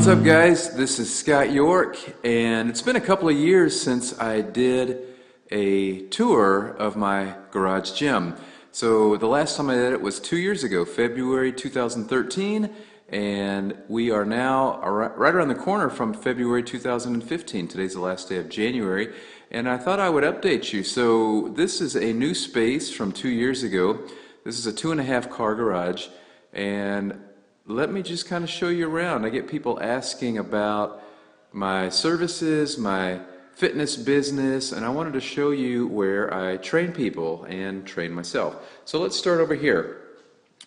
up, guys? This is Scott York, and it's been a couple of years since I did a tour of my garage gym. So the last time I did it was 2 years ago, February 2013, and we are now right around the corner from February 2015. Today's the last day of January, and I thought I would update you. So this is a new space from 2 years ago. This is a 2.5 car garage, and let me just kind of show you around. I get people asking about my services, my fitness business, and I wanted to show you where I train people and train myself. So let's start over here.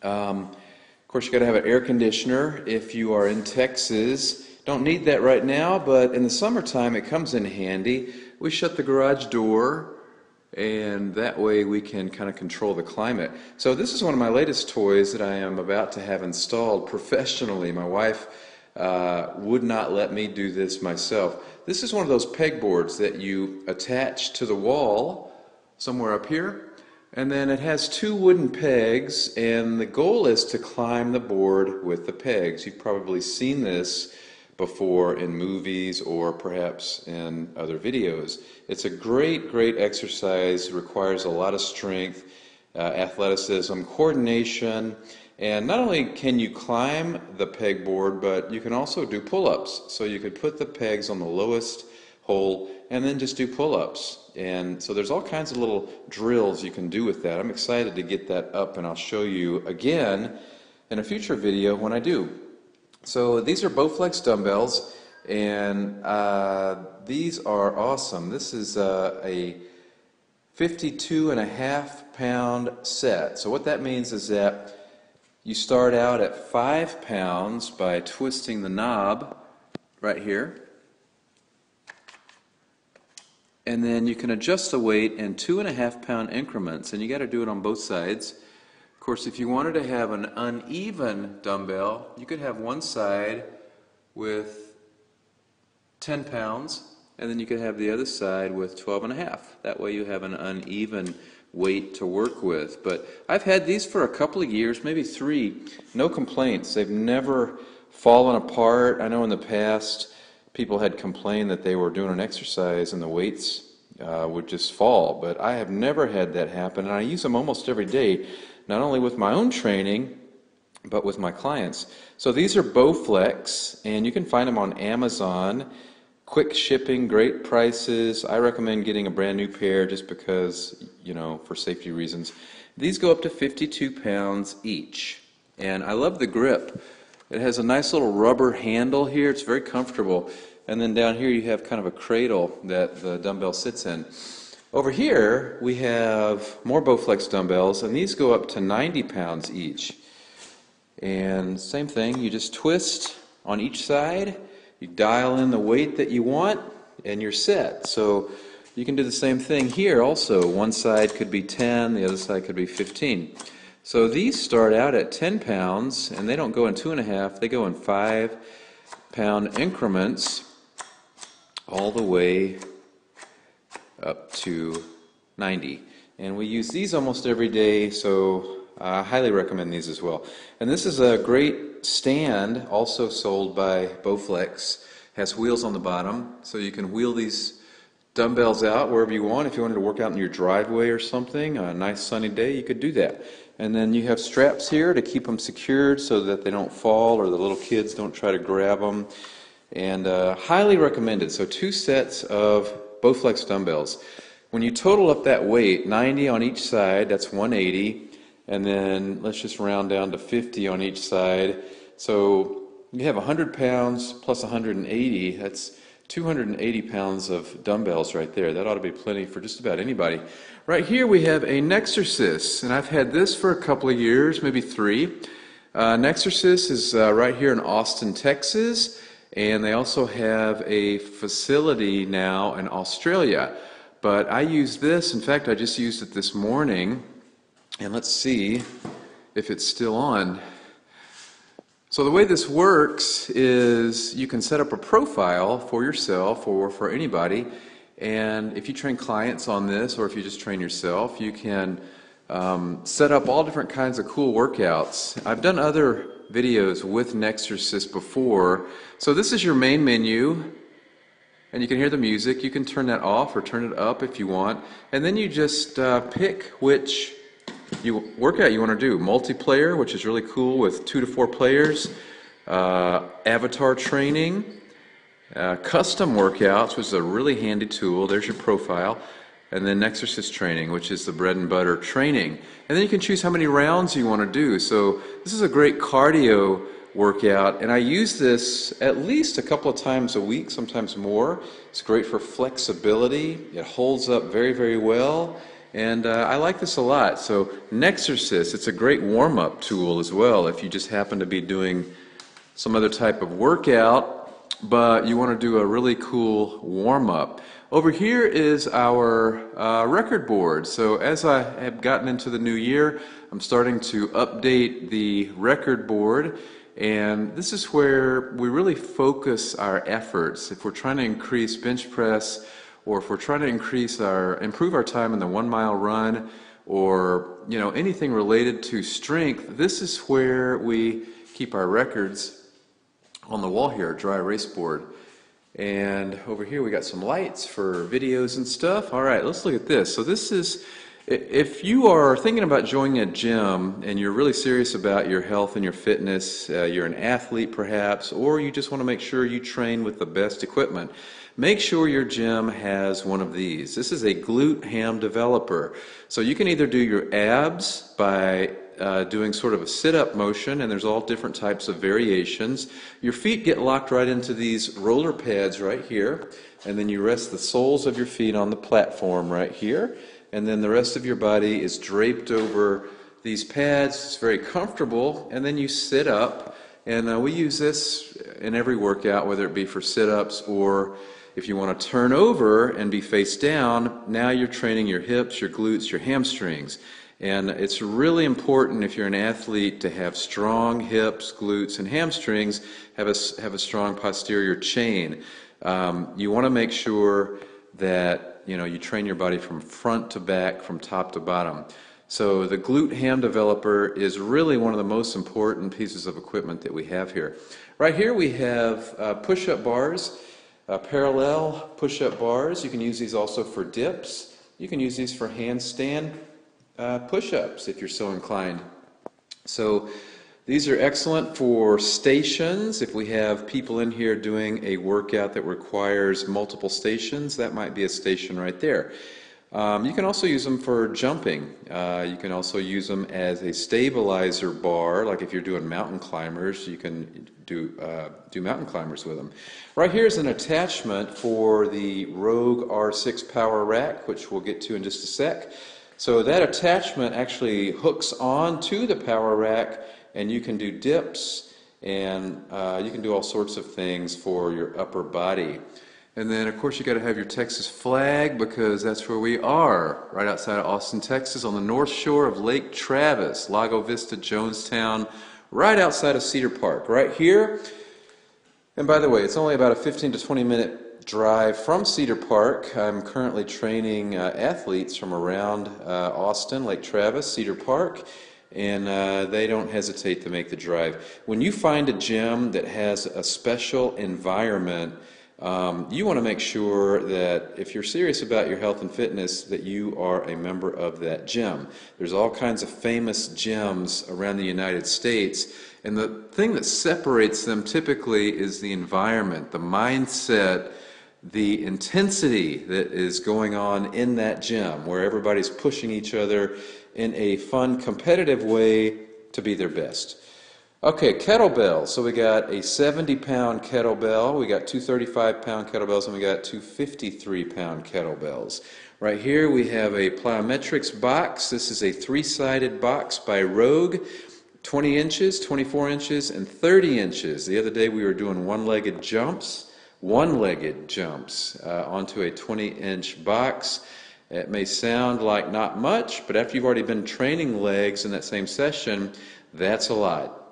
Of course, you got to have an air conditioner if you are in Texas. Don't need that right now, but in the summertime it comes in handy. We shut the garage door, and that way we can kind of control the climate. So this is one of my latest toys that I am about to have installed professionally. My wife would not let me do this myself. This is one of those pegboards that you attach to the wall somewhere up here, and then it has two wooden pegs, and the goal is to climb the board with the pegs. You've probably seen this before in movies or perhaps in other videos. It's a great exercise. It requires a lot of strength, athleticism, coordination, and not only can you climb the pegboard, but you can also do pull-ups. So you could put the pegs on the lowest hole and then just do pull-ups. And so there's all kinds of little drills you can do with that. I'm excited to get that up, and I'll show you again in a future video when I do. So these are Bowflex dumbbells, and these are awesome. This is a 52.5 pound set. So what that means is that you start out at 5 pounds by twisting the knob right here, and then you can adjust the weight in 2.5 pound increments, and you got to do it on both sides. Of course, if you wanted to have an uneven dumbbell, you could have one side with 10 pounds, and then you could have the other side with 12.5. That way you have an uneven weight to work with. But I've had these for a couple of years, maybe 3. No complaints. They've never fallen apart. I know in the past people had complained that they were doing an exercise and the weights would just fall, but I have never had that happen, and I use them almost every day, not only with my own training, but with my clients. So these are Bowflex, and you can find them on Amazon. Quick shipping, great prices. I recommend getting a brand new pair just because, you know, for safety reasons. These go up to 52 pounds each, and I love the grip. It has a nice little rubber handle here. It's very comfortable. And then down here you have kind of a cradle that the dumbbell sits in. Over here we have more Bowflex dumbbells, and these go up to 90 pounds each. And same thing, you just twist on each side, you dial in the weight that you want, and you're set. So you can do the same thing here also. One side could be 10, the other side could be 15. So these start out at 10 pounds, and they don't go in 2.5, they go in 5 pound increments all the way up to 90. And we use these almost every day, so I highly recommend these as well. And this is a great stand, also sold by Bowflex. Has wheels on the bottom, so you can wheel these dumbbells out wherever you want. If you wanted to work out in your driveway or something, a nice sunny day, you could do that. And then you have straps here to keep them secured so that they don't fall or the little kids don't try to grab them. And highly recommended. So 2 sets of Bowflex dumbbells. When you total up that weight, 90 on each side, that's 180, and then let's just round down to 50 on each side. So you have 100 pounds plus 180, that's 280 pounds of dumbbells right there. That ought to be plenty for just about anybody. Right here we have a Nexersys, and I've had this for a couple of years, maybe 3. Nexersys is right here in Austin, Texas, and they also have a facility now in Australia. But I use this, in fact I just used it this morning, and let's see if it's still on. So the way this works is you can set up a profile for yourself or for anybody, and if you train clients on this or if you just train yourself, you can set up all different kinds of cool workouts. I've done other videos with Nexersys before. So this is your main menu, and you can hear the music. You can turn that off or turn it up if you want, and then you just pick which workout you want to do. Multiplayer, which is really cool with 2 to 4 players, avatar training, custom workouts, which is a really handy tool. There's your profile. And then Nexersys training, which is the bread and butter training. And then you can choose how many rounds you want to do. So this is a great cardio workout, and I use this at least a couple of times a week, sometimes more. It's great for flexibility. It holds up very, very well, and I like this a lot. So Nexersys, it's a great warm-up tool as well if you just happen to be doing some other type of workout, but you want to do a really cool warm-up. Over here is our record board. So as I have gotten into the new year, I'm starting to update the record board, and this is where we really focus our efforts. If we're trying to increase bench press, or if we're trying to improve our time in the 1 mile run, or anything related to strength, this is where we keep our records on the wall here, dry erase board. And over here we got some lights for videos and stuff. All right, let's look at this. So this is, if you are thinking about joining a gym and you're really serious about your health and your fitness, you're an athlete perhaps, or you just want to make sure you train with the best equipment, make sure your gym has one of these. This is a glute ham developer. So you can either do your abs by doing sort of a sit-up motion, and there's all different types of variations. Your feet get locked right into these roller pads right here, and then you rest the soles of your feet on the platform right here, and then the rest of your body is draped over these pads. It's very comfortable, and then you sit up, and we use this in every workout, whether it be for sit-ups or if you want to turn over and be face down. Now you're training your hips, your glutes, your hamstrings. And it's really important if you're an athlete to have strong hips, glutes, and hamstrings, have a strong posterior chain. You want to make sure that you train your body from front to back, from top to bottom. So the glute ham developer is really one of the most important pieces of equipment that we have here. Right here we have push-up bars, parallel push-up bars. You can use these also for dips. You can use these for handstand push-ups if you're so inclined. So these are excellent for stations. If we have people in here doing a workout that requires multiple stations, that might be a station right there. You can also use them for jumping. You can also use them as a stabilizer bar, like if you're doing mountain climbers, you can do mountain climbers with them. Right here is an attachment for the Rogue R6 Power Rack, which we'll get to in just a sec. So that attachment actually hooks on to the power rack, and you can do dips, and you can do all sorts of things for your upper body. And then, of course, you got to have your Texas flag, because that's where we are, right outside of Austin, Texas, on the North Shore of Lake Travis, Lago Vista, Jonestown, right outside of Cedar Park, right here. And by the way, it's only about a 15 to 20 minute drive from Cedar Park. I'm currently training athletes from around Austin, Lake Travis, Cedar Park, and they don't hesitate to make the drive. When you find a gym that has a special environment, you want to make sure that if you're serious about your health and fitness, that you are a member of that gym. There's all kinds of famous gyms around the United States, and the thing that separates them typically is the environment, the mindset, the intensity that is going on in that gym, where everybody's pushing each other in a fun, competitive way to be their best. Okay, kettlebells. So we got a 70-pound kettlebell, we got two 35-pound kettlebells, and we got two 53-pound kettlebells. Right here we have a plyometrics box. This is a 3-sided box by Rogue, 20 inches, 24 inches, and 30 inches. The other day we were doing one-legged jumps onto a 20-inch box. It may sound like not much, but after you've already been training legs in that same session, that's a lot.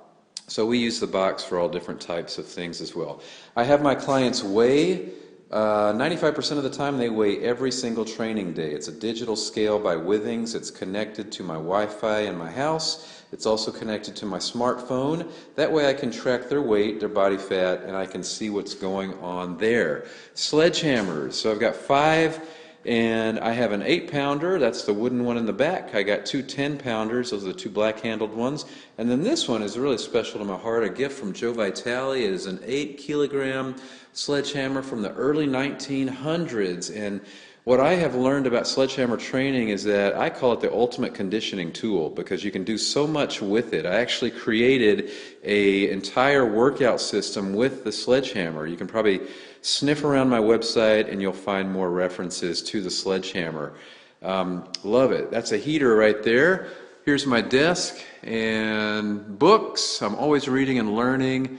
So we use the box for all different types of things as well. I have my clients weigh 95% of the time they weigh every single training day. It's a digital scale by Withings. It's connected to my Wi-Fi in my house. It's also connected to my smartphone. That way I can track their weight, their body fat, and I can see what's going on there. Sledgehammers. So I've got 5, and I have an 8-pounder. That's the wooden one in the back. I got 2 10-pounders. Those are the 2 black-handled ones. And then this one is really special to my heart. A gift from Joe Vitale. It is an 8-kilogram sledgehammer from the early 1900s. And what I have learned about sledgehammer training is that I call it the ultimate conditioning tool because you can do so much with it. I actually created an entire workout system with the sledgehammer. You can probably sniff around my website and you'll find more references to the sledgehammer. Love it. That's a heater right there. Here's my desk and books. I'm always reading and learning,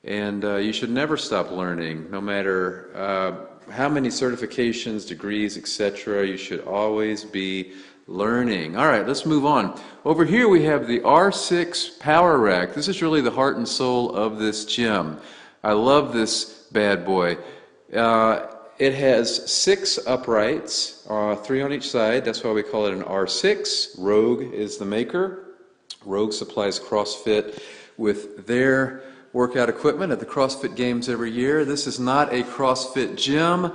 and you should never stop learning, no matter how many certifications, degrees, etc. You should always be learning. All right, let's move on. Over here we have the R6 Power Rack. This is really the heart and soul of this gym. I love this bad boy. It has 6 uprights, 3 on each side. That's why we call it an R6. Rogue is the maker. Rogue supplies CrossFit with their workout equipment at the CrossFit Games every year. This is not a CrossFit gym,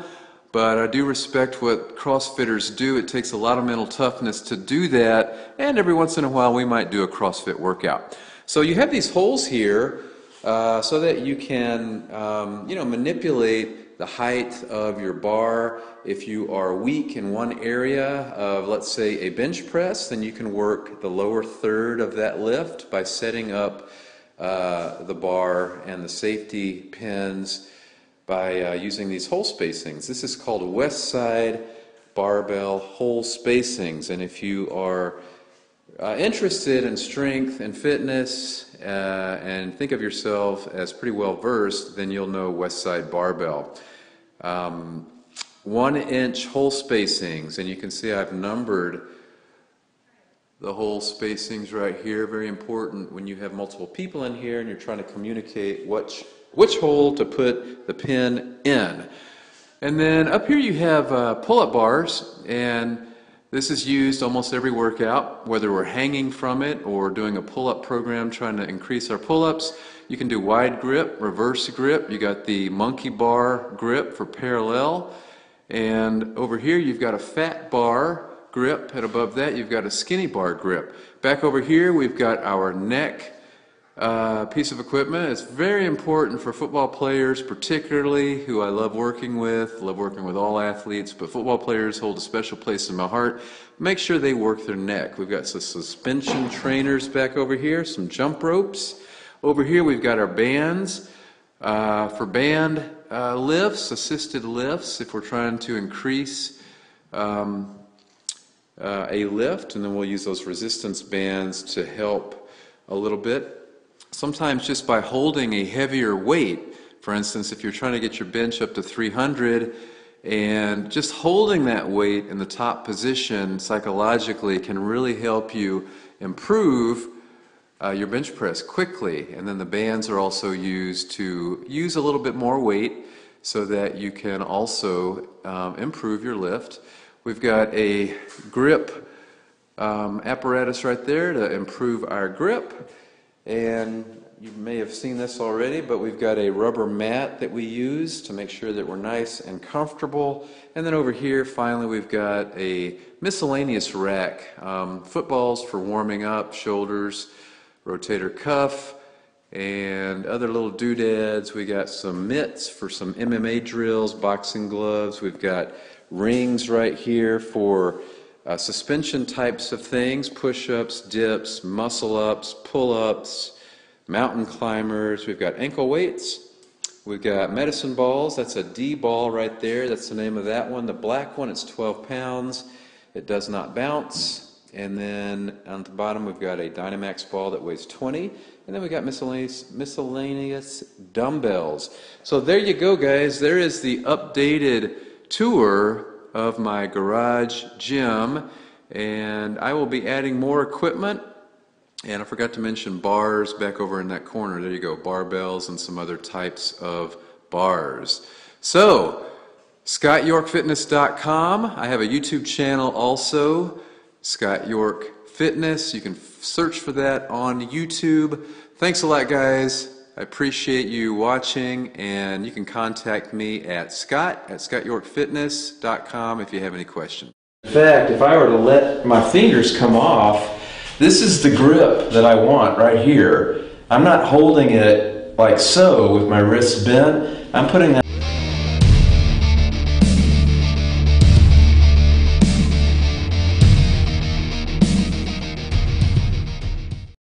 but I do respect what CrossFitters do. It takes a lot of mental toughness to do that, and every once in a while we might do a CrossFit workout. So you have these holes here so that you can manipulate the height of your bar. If you are weak in one area of, let's say, a bench press, then you can work the lower third of that lift by setting up the bar and the safety pins by using these hole spacings. This is called West Side Barbell Hole Spacings, and if you are interested in strength and fitness and think of yourself as pretty well versed, then you'll know West Side Barbell. 1-inch hole spacings, and you can see I've numbered the hole spacings right here. Very important when you have multiple people in here and you're trying to communicate which hole to put the pin in. And then up here you have pull-up bars, and this is used almost every workout, whether we're hanging from it or doing a pull-up program trying to increase our pull-ups. You can do wide grip, reverse grip. You got the monkey bar grip for parallel, and over here you've got a fat bar grip, and above that you've got a skinny bar grip. Back over here we've got our neck piece of equipment. It's very important for football players, particularly, who I love working with all athletes, but football players hold a special place in my heart. Make sure they work their neck. We've got some suspension trainers back over here, some jump ropes. Over here we've got our bands for band lifts, assisted lifts, if we're trying to increase a lift, and then we'll use those resistance bands to help a little bit. Sometimes just by holding a heavier weight, for instance, if you're trying to get your bench up to 300, and just holding that weight in the top position psychologically can really help you improve your bench press quickly. And then the bands are also used to use a little bit more weight so that you can also improve your lift. We've got a grip apparatus right there to improve our grip, and you may have seen this already, but we've got a rubber mat that we use to make sure that we're nice and comfortable. And then over here finally we've got a miscellaneous rack, footballs for warming up, shoulders, rotator cuff, and other little doodads. We got some mitts for some MMA drills, boxing gloves. We've got rings right here for suspension types of things, push-ups, dips, muscle-ups, pull-ups, mountain climbers. We've got ankle weights. We've got medicine balls. That's a D ball right there. That's the name of that one. The black one, it's 12 pounds. It does not bounce. And then on the bottom we've got a Dynamax ball that weighs 20. And then we've got miscellaneous dumbbells. So there you go, guys. There is the updated tour of my garage gym, and I will be adding more equipment. And I forgot to mention bars back over in that corner. There you go, barbells and some other types of bars. So ScottYorkFitness.com. I have a YouTube channel also, Scott York Fitness. You can search for that on YouTube. Thanks a lot, guys. I appreciate you watching, and you can contact me at scott@scottyorkfitness.com if you have any questions. In fact, if I were to let my fingers come off, this is the grip that I want right here. I'm not holding it like so with my wrists bent. I'm putting that